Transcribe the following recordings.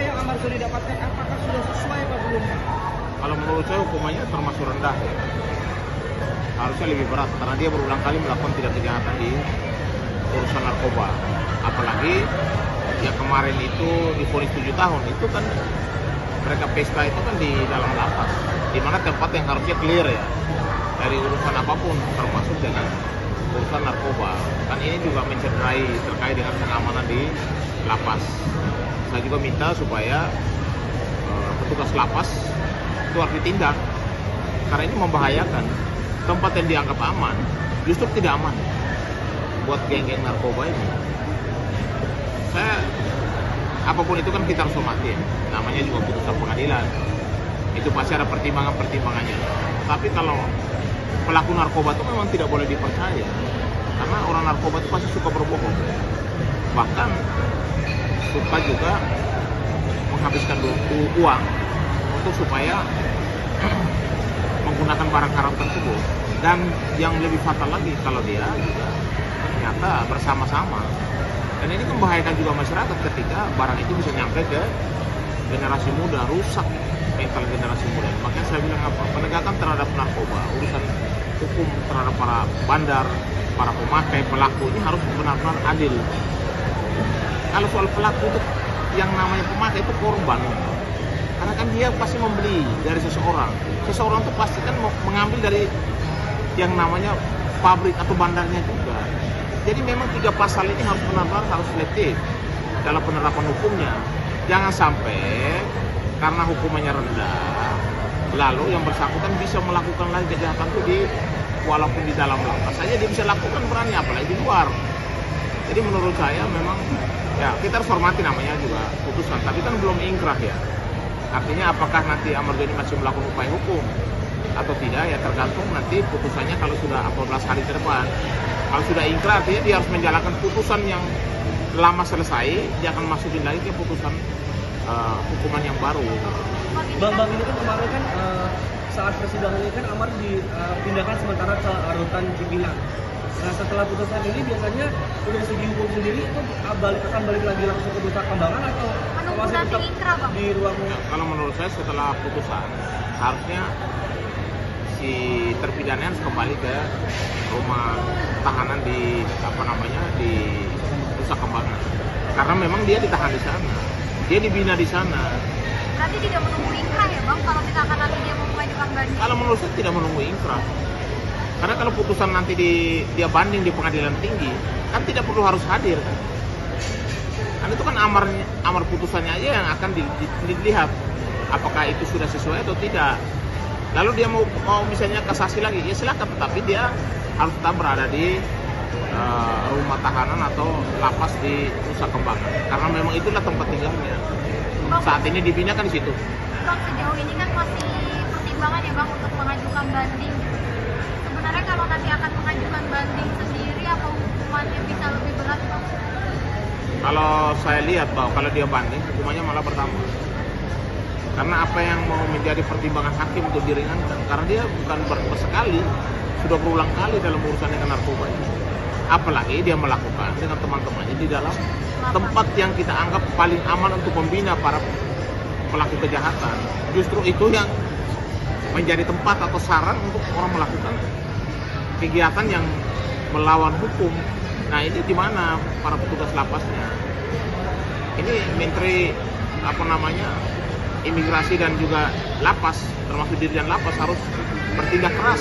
yang Amar Zoni dapatkan apakah sudah sesuai apa belum? Kalau menurut saya hukumannya termasuk rendah ya. Harusnya lebih berat karena dia berulang kali melakukan tindak kejahatan di urusan narkoba. Apalagi yang kemarin itu divonis 7 tahun, itu kan mereka pesta itu kan di dalam lapas, di mana tempat yang harusnya clear ya dari urusan apapun termasuk dengan urusan narkoba. Kan ini juga mencederai terkait dengan pengamanan di lapas. Saya juga minta supaya petugas lapas itu harus ditindak karena ini membahayakan. Tempat yang dianggap aman justru tidak aman buat geng-geng narkoba ini. Saya apapun itu kan kita harus hormati ya. Namanya juga putusan pengadilan, itu pasti ada pertimbangannya. Tapi kalau pelaku narkoba itu memang tidak boleh dipercaya karena orang narkoba itu pasti suka berbohong, bahkan suka juga menghabiskan uang untuk supaya menggunakan barang haram tersebut. Dan yang lebih fatal lagi kalau dia juga ternyata bersama-sama, dan ini membahayakan juga masyarakat ketika barang itu bisa nyampe ke generasi muda, rusak mental generasi muda. Makanya saya bilang apa, penegakan terhadap narkoba, urusan hukum terhadap para bandar, para pemakai, pelaku ini harus benar-benar adil. Kalau soal pelaku itu yang namanya pemakai itu korban, karena kan dia pasti membeli dari seseorang itu pasti kan mengambil dari yang namanya pabrik atau bandarnya juga. Jadi memang 3 pasal ini harus benar-benar harus selektif dalam penerapan hukumnya. Jangan sampai karena hukumannya rendah lalu yang bersangkutan bisa melakukan lagi kejahatan itu walaupun di dalam lapas saja dia bisa lakukan, berani apalagi di luar. Jadi menurut saya memang ya kita harus hormati, namanya juga putusan, tapi kan belum ingkrah ya. Artinya apakah nanti Amar Zoni masih melakukan upaya hukum atau tidak ya tergantung nanti putusannya kalau sudah 14 hari ke depan. Kalau sudah ingkrah artinya dia harus menjalankan putusan yang lama selesai, dia akan masukin lagi ke putusan hukuman yang baru. Bang ini kan kemarin kan saat persidangan ini kan Amar dipindahkan sementara ke rutan pimpinan. Nah setelah putusan ini biasanya dari segi hukum sendiri itu akan balik lagi langsung ke Nusa Kambangan atau masih tetap di ruang? Ya, kalau menurut saya setelah putusan harusnya si terpidana harus kembali ke rumah tahanan di di Nusa Kambangan karena memang dia ditahan di sana, dia dibina di sana. Berarti tidak menunggu ingkrah ya Bang, kalau misalkan nanti dia mau mengajukan banding? Kalau menurut saya tidak menunggu ingkrah, karena kalau putusan nanti dia banding di pengadilan tinggi kan tidak perlu harus hadir kan itu kan amar putusannya aja yang akan dilihat apakah itu sudah sesuai atau tidak. Lalu dia mau misalnya kasasi lagi, ya silakan, tetapi dia harus tetap berada di rumah tahanan atau lapas di Nusa Kambangan karena memang itulah tempat tinggalnya. Saat ini dipindahkan di situ. Bang, sejauh ini kan masih pertimbangan ya Bang untuk mengajukan banding. Sebenarnya kalau nanti akan mengajukan banding sendiri apa hukumannya bisa lebih berat Bang? Kalau saya lihat bahwa kalau dia banding hukumannya malah bertambah. Karena apa yang mau menjadi pertimbangan hakim untuk diringankan, karena dia bukan sekali, sudah berulang kali dalam urusan dengan narkoba ini. Apalagi dia melakukan dengan teman-temannya di dalam tempat yang kita anggap paling aman untuk membina para pelaku kejahatan. Justru itu yang menjadi tempat atau sarang untuk orang melakukan kegiatan yang melawan hukum. Nah ini di mana para petugas lapasnya? Ini Menteri Imigrasi dan juga lapas, termasuk Dirjen Lapas harus bertindak keras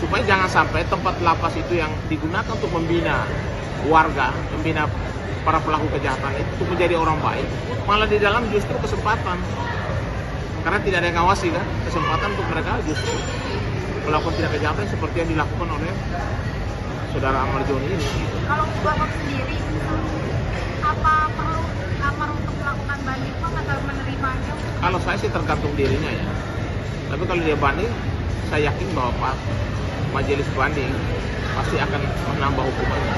supaya jangan sampai tempat lapas itu yang digunakan untuk membina warga, membina para pelaku kejahatan itu menjadi orang baik, malah di dalam justru kesempatan karena tidak ada yang ngawasi kan, kesempatan untuk mereka justru melakukan tindak kejahatan seperti yang dilakukan oleh saudara Amar Zoni ini. Kalau Bapak sendiri, apa perlu Amar untuk melakukan banding Bang atau menerima aja? Kalau saya sih tergantung dirinya ya. Tapi kalau dia banding, saya yakin bahwa Pak majelis banding pasti akan menambah hukumannya.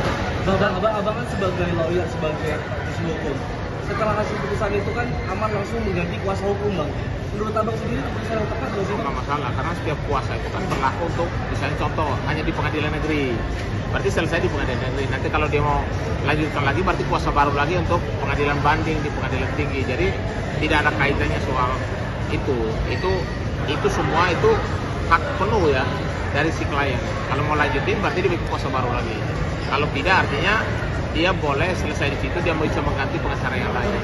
Abang kan sebagai lawyer, sebagai praktisi hukum, setelah hasil putusan itu kan Amar langsung mengganti kuasa hukum bang. Menurut abang sendiri keputusan yang tepat nggak sih bang? Nggak masalah, karena setiap kuasa itu kan berlaku untuk, misalnya contoh, hanya di pengadilan negeri. Berarti selesai di pengadilan negeri. Nanti kalau dia mau lanjutkan lagi, berarti kuasa baru lagi untuk pengadilan banding di pengadilan tinggi. Jadi tidak ada kaitannya soal itu. Itu semua itu hak penuh ya dari si klien. Kalau mau lanjutin, berarti dia bikin kuasa baru lagi. Kalau tidak, artinya dia boleh selesai di situ, dia bisa mengganti pengacara yang lain.